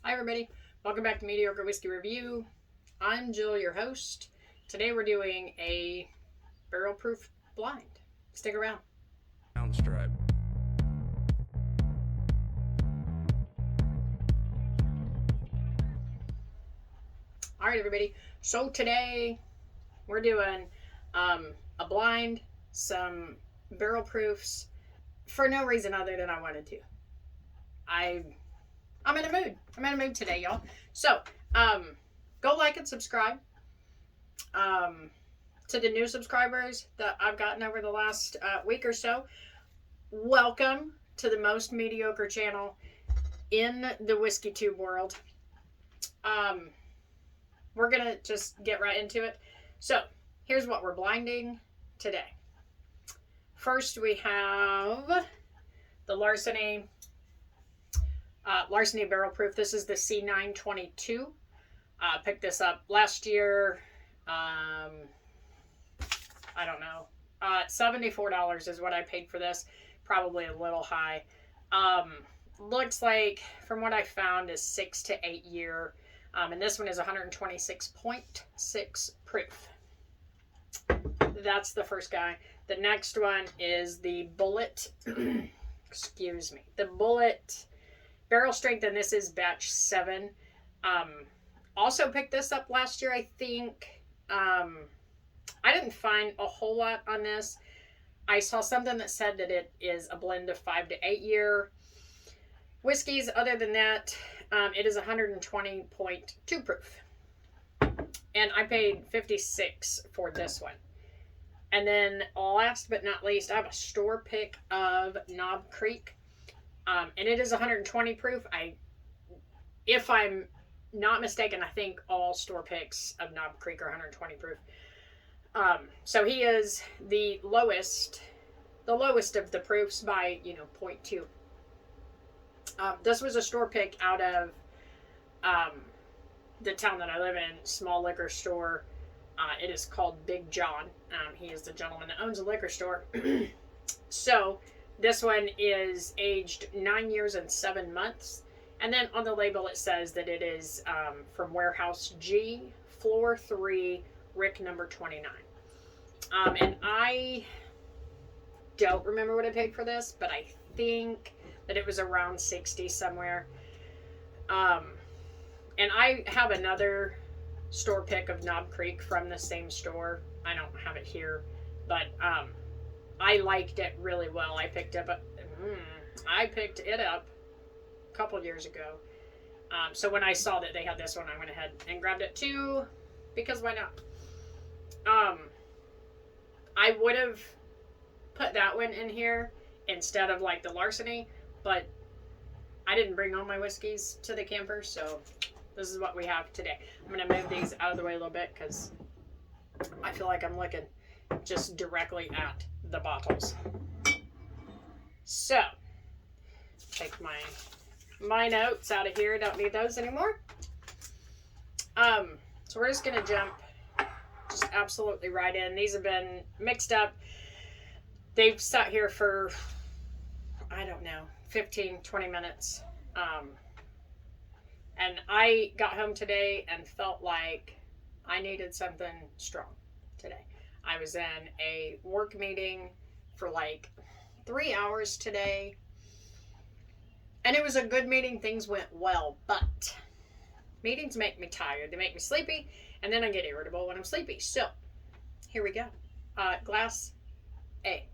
Hi everybody, welcome back to Mediocre Whiskey Review. I'm Jill, your host. Today we're doing a barrel proof blind. Stick around. Stripe. Alright everybody, so today we're doing a blind, some barrel proofs, for no reason other than I wanted to. I'm in a mood. I'm in a mood today, y'all. So, go like and subscribe. To the new subscribers that I've gotten over the last week or so, welcome to the most mediocre channel in the whiskey tube world. We're gonna just get right into it. So, here's what we're blinding today. First, we have the Larceny barrel proof. This is the C922. Picked this up last year. I don't know. $74 is what I paid for this. Probably a little high. Looks like, from what I found, is 6 to 8 year. And this one is 126.6 proof. That's the first guy. The next one is the Bulleit. Excuse me. The Bulleit barrel strength, and this is batch 7. Also picked this up last year, I think. I didn't find a whole lot on this. I saw something that said that it is a blend of 5 to 8 year whiskeys. Other than that, it is 120.2 proof. And I paid $56 for this one. And then last but not least, I have a store pick of Knob Creek. And it is 120 proof. If I'm not mistaken, I think all store picks of Knob Creek are 120 proof. So he is the lowest of the proofs by, 0.2. This was a store pick out of the town that I live in, small liquor store. It is called Big John. He is the gentleman that owns a liquor store. So this one is aged 9 years and 7 months. And then on the label it says that it is from Warehouse G, Floor 3, Rick number 29. And I don't remember what I paid for this, but I think that it was around 60 somewhere. And I have another store pick of Knob Creek from the same store. I don't have it here, but I liked it really well. I picked it up a couple years ago. So when I saw that they had this one, I went ahead and grabbed it too, because why not? I would have put that one in here instead of like the Larceny, but I didn't bring all my whiskeys to the camper, so this is what we have today. I'm going to move these out of the way a little bit because I feel like I'm looking just directly at the bottles. So, take my notes out of here. Don't need those anymore. So we're just going to jump just absolutely right in. These have been mixed up. They've sat here for, I don't know, 15, 20 minutes. And I got home today and felt like I needed something strong today. I was in a work meeting for like 3 hours today. And it was a good meeting. Things went well, but meetings make me tired. They make me sleepy, and then I get irritable when I'm sleepy. So, here we go. Glass A.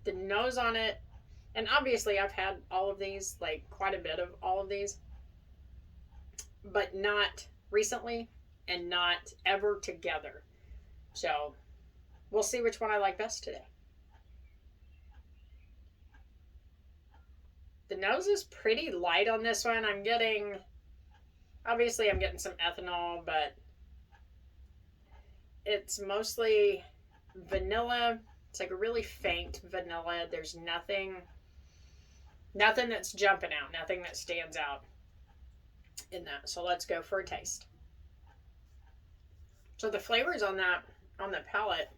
The nose on it, and obviously I've had all of these, like quite a bit of all of these, but not recently and not ever together. So, we'll see which one I like best today. The nose is pretty light on this one. I'm getting some ethanol, but it's mostly vanilla. It's like a really faint vanilla. There's nothing that's jumping out, nothing that stands out in that. So let's go for a taste. So the flavors on the palate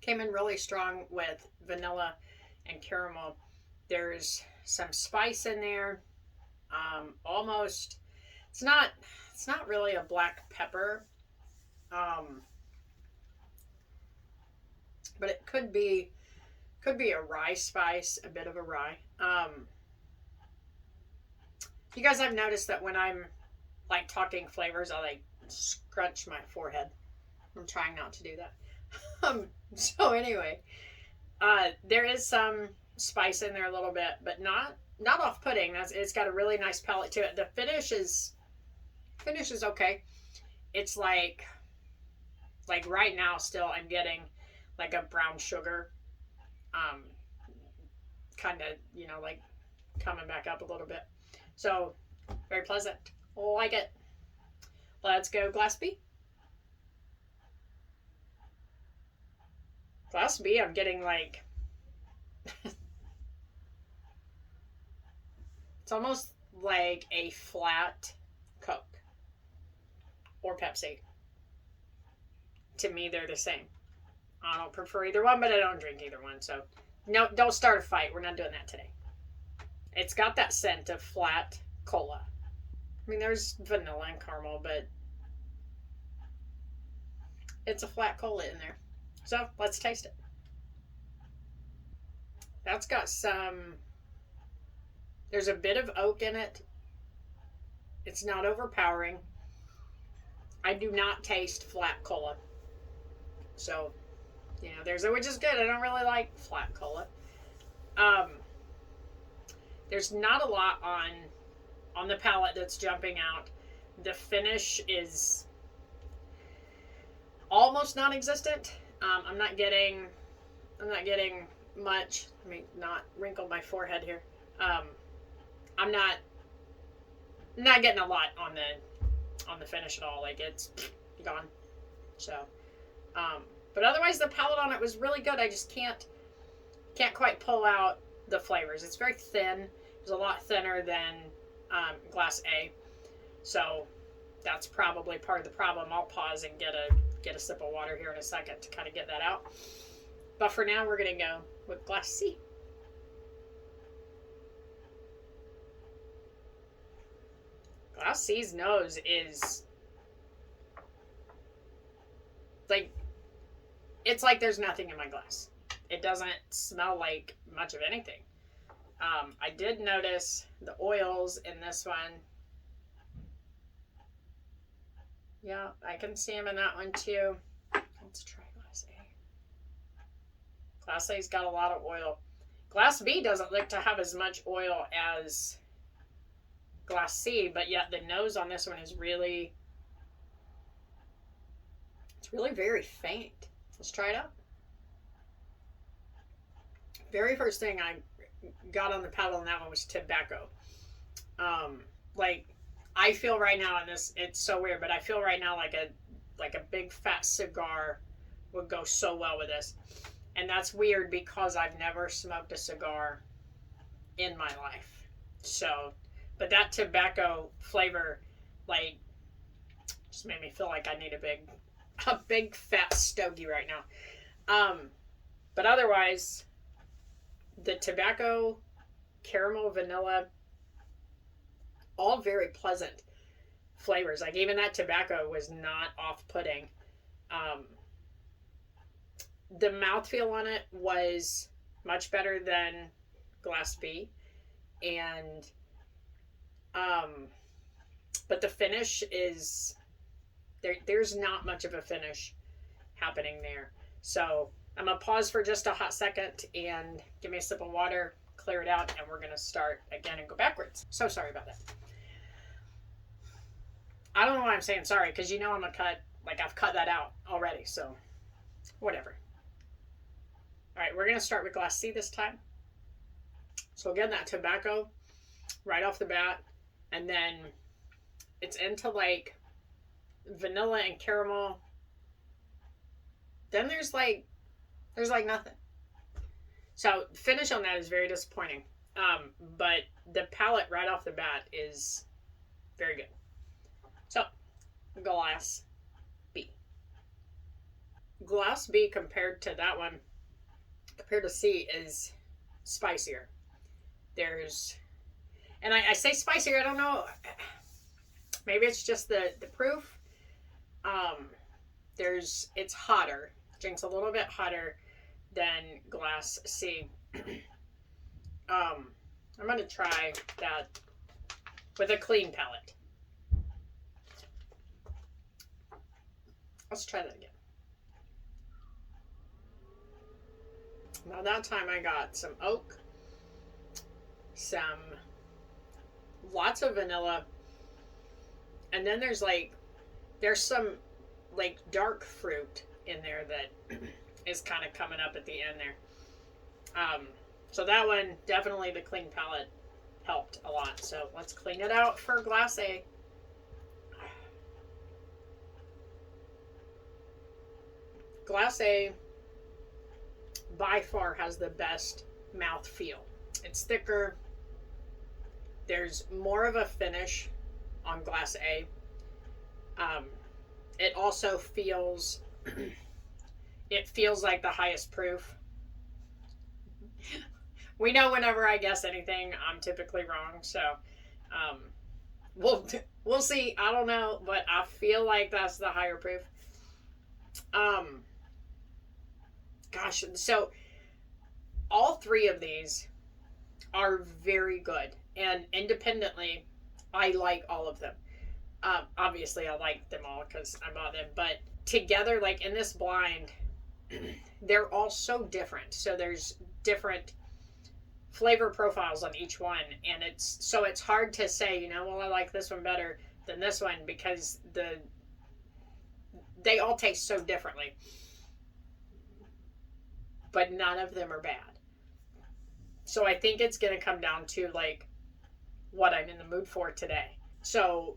Came in really strong with vanilla and caramel. There's some spice in there. Almost, it's not really a black pepper. But it could be a rye spice, a bit of a rye. You guys have noticed that when I'm like talking flavors, I like scrunch my forehead. I'm trying not to do that. So anyway, there is some spice in there a little bit, but not off-putting. It's got a really nice palate to it. The finish is okay. It's like right now still I'm getting like a brown sugar, kind of, like coming back up a little bit. So very pleasant. Like it. Let's go Glass B. Glass B, I'm getting like it's almost like a flat Coke or Pepsi. To me, they're the same. I don't prefer either one, but I don't drink either one. So, no, don't start a fight. We're not doing that today. It's got that scent of flat cola. I mean, there's vanilla and caramel, but it's a flat cola in there. So, let's taste it. That's got some... There's a bit of oak in it. It's not overpowering. I do not taste flat cola. So, which is good. I don't really like flat cola. There's not a lot on the palate that's jumping out. The finish is almost non-existent. I'm not getting much. Let me not wrinkle my forehead here. I'm not getting a lot on the finish at all. Like, it's gone. So, but otherwise the palate on it was really good. I just can't quite pull out the flavors. It's very thin. It's a lot thinner than Glass A. So that's probably part of the problem. I'll pause and get a sip of water here in a second to kind of get that out. But for now, we're going to go with Glass C. Glass C's nose is like, it's like there's nothing in my glass. It doesn't smell like much of anything. I did notice the oils in this one. Yeah, I can see them in that one too. Let's try Glass A. Glass A's got a lot of oil. Glass B doesn't look to have as much oil as Glass C, but yet the nose on this one is really, it's really very faint. Let's try it out. Very first thing I got on the palate on that one was tobacco. Like, I feel right now in this, it's so weird, but I feel right now like a big fat cigar would go so well with this. And that's weird because I've never smoked a cigar in my life. So, but that tobacco flavor, like, just made me feel like I need a big fat stogie right now. But otherwise, the tobacco, caramel, vanilla, all very pleasant flavors. Like, even that tobacco was not off-putting. The mouthfeel on it was much better than Glass B. And, but the finish is, there's not much of a finish happening there. So I'm going to pause for just a hot second and give me a sip of water, clear it out, and we're going to start again and go backwards. So sorry about that. I don't know why I'm saying sorry, because I'm going to cut, like, I've cut that out already, so whatever. All right, we're going to start with Glass C this time. So again, that tobacco right off the bat, and then it's into like vanilla and caramel. Then there's like nothing. So finish on that is very disappointing. But the palate right off the bat is very good. So, Glass B. Glass B compared to that one compared to C is spicier. There's, and I say spicier, I don't know, maybe it's just the proof. It's hotter. Drink's a little bit hotter than Glass C. I'm going to try that with a clean palate. Let's try that again. Now that time I got some oak, lots of vanilla, and then there's some like dark fruit in there that is kind of coming up at the end there. So that one, definitely the clean palate helped a lot. So let's clean it out for Glass A. Glass A by far has the best mouth feel. It's thicker. There's more of a finish on Glass A. It also feels like the highest proof. We know whenever I guess anything, I'm typically wrong. So we'll see. I don't know, but I feel like that's the higher proof. Gosh, so all three of these are very good, and independently, I like all of them. Obviously, I like them all because I bought them, but together, like in this blind, they're all so different. So there's different flavor profiles on each one, and it's hard to say, well, I like this one better than this one because they all taste so differently. But none of them are bad. So I think it's going to come down to like what I'm in the mood for today. So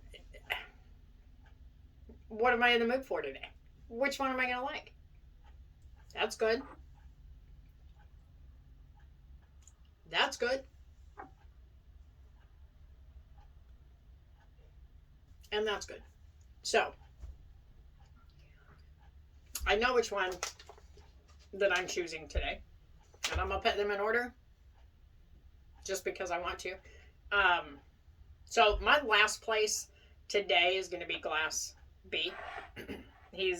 what am I in the mood for today? Which one am I going to like? That's good. That's good. And that's good. So I know which one that I'm choosing today, and I'm gonna put them in order just because I want to. So my last place today is going to be Glass B. He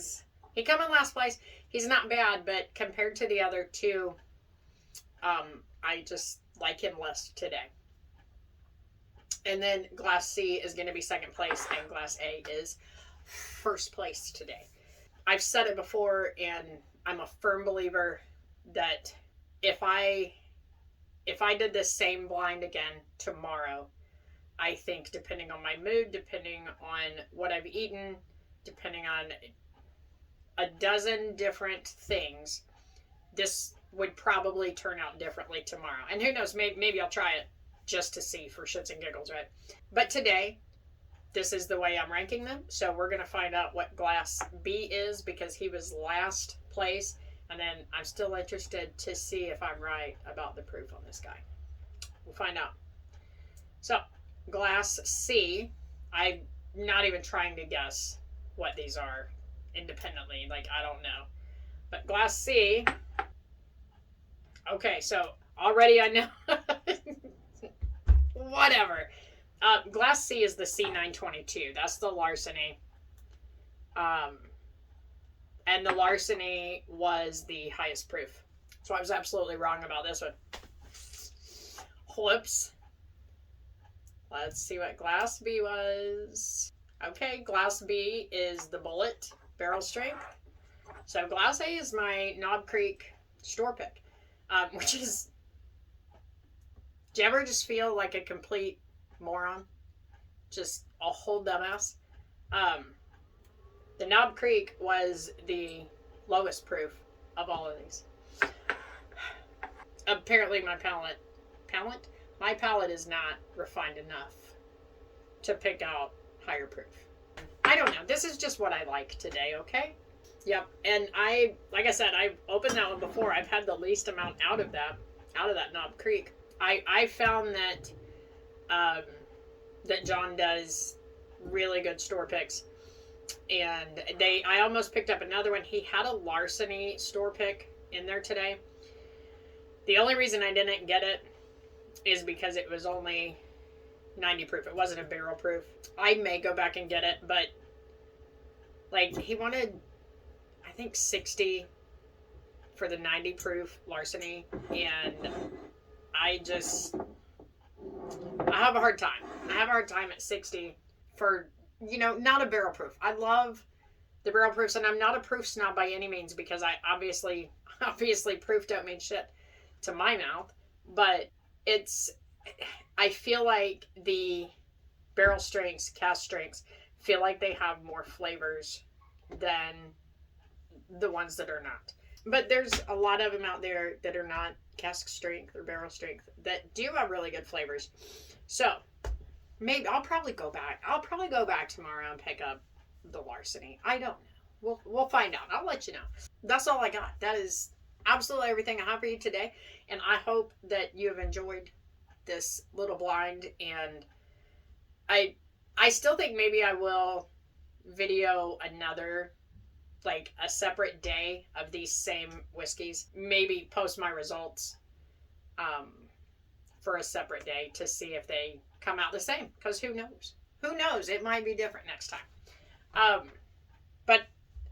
come in last place. He's not bad, but compared to the other two, I just like him less today. And then Glass C is going to be second place, and Glass A is first place today. I've said it before, and I'm a firm believer that if I did this same blind again tomorrow, I think depending on my mood, depending on what I've eaten, depending on a dozen different things, this would probably turn out differently tomorrow. And who knows, maybe I'll try it just to see for shits and giggles, right? But today, this is the way I'm ranking them. So we're going to find out what Glass B is because he was last place. And then I'm still interested to see if I'm right about the proof on this guy. We'll find out. So Glass C, I'm not even trying to guess what these are independently. Like, I don't know. But Glass C, okay, so already I know. Whatever. Glass C is the C922. That's the Larceny. And the Larceny was the highest proof. So I was absolutely wrong about this one. Whoops. Let's see what Glass B was. Okay, Glass B is the Bulleit barrel strength. So Glass A is my Knob Creek store pick, which is... Do you ever just feel like a complete moron? Just a whole dumbass? The Knob Creek was the lowest proof of all of these. Apparently my palate is not refined enough to pick out higher proof. I don't know. This is just what I like today, okay? Yep. And like I said, I've opened that one before. I've had the least amount out of that Knob Creek. I found that that John does really good store picks, and I almost picked up another one. He had a Larceny store pick in there today, The only reason I didn't get it is because it was only 90 proof. It wasn't a barrel proof. I may go back and get it, but like he wanted, I think 60 for the 90 proof Larceny, and I have a hard time. I have a hard time at 60 for, you know, not a barrel proof. I love the barrel proofs, and I'm not a proof snob by any means, because I obviously proof don't mean shit to my mouth, but I feel like the barrel strengths, cast strengths, feel like they have more flavors than the ones that are not. But there's a lot of them out there that are not cask strength or barrel strength that do have really good flavors. So maybe I'll probably go back. I'll probably go back tomorrow and pick up the Larceny. I don't know. We'll find out. I'll let you know. That's all I got. That is absolutely everything I have for you today, and I hope that you have enjoyed this little blind. And I still think maybe I will video another, like a separate day of these same whiskeys. Maybe post my results for a separate day to see if they come out the same, because who knows? Who knows? It might be different next time. But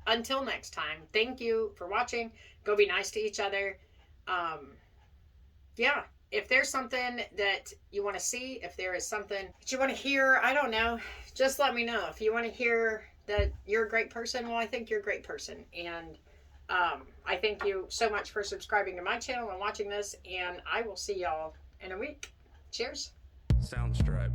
until next time, thank you for watching. Go be nice to each other. Yeah, if there's something that you want to see, if there is something that you want to hear, I don't know, just let me know. If you want to hear that you're a great person, well, I think you're a great person. And I thank you so much for subscribing to my channel and watching this, and I will see y'all in a week. Cheers. Soundstripe.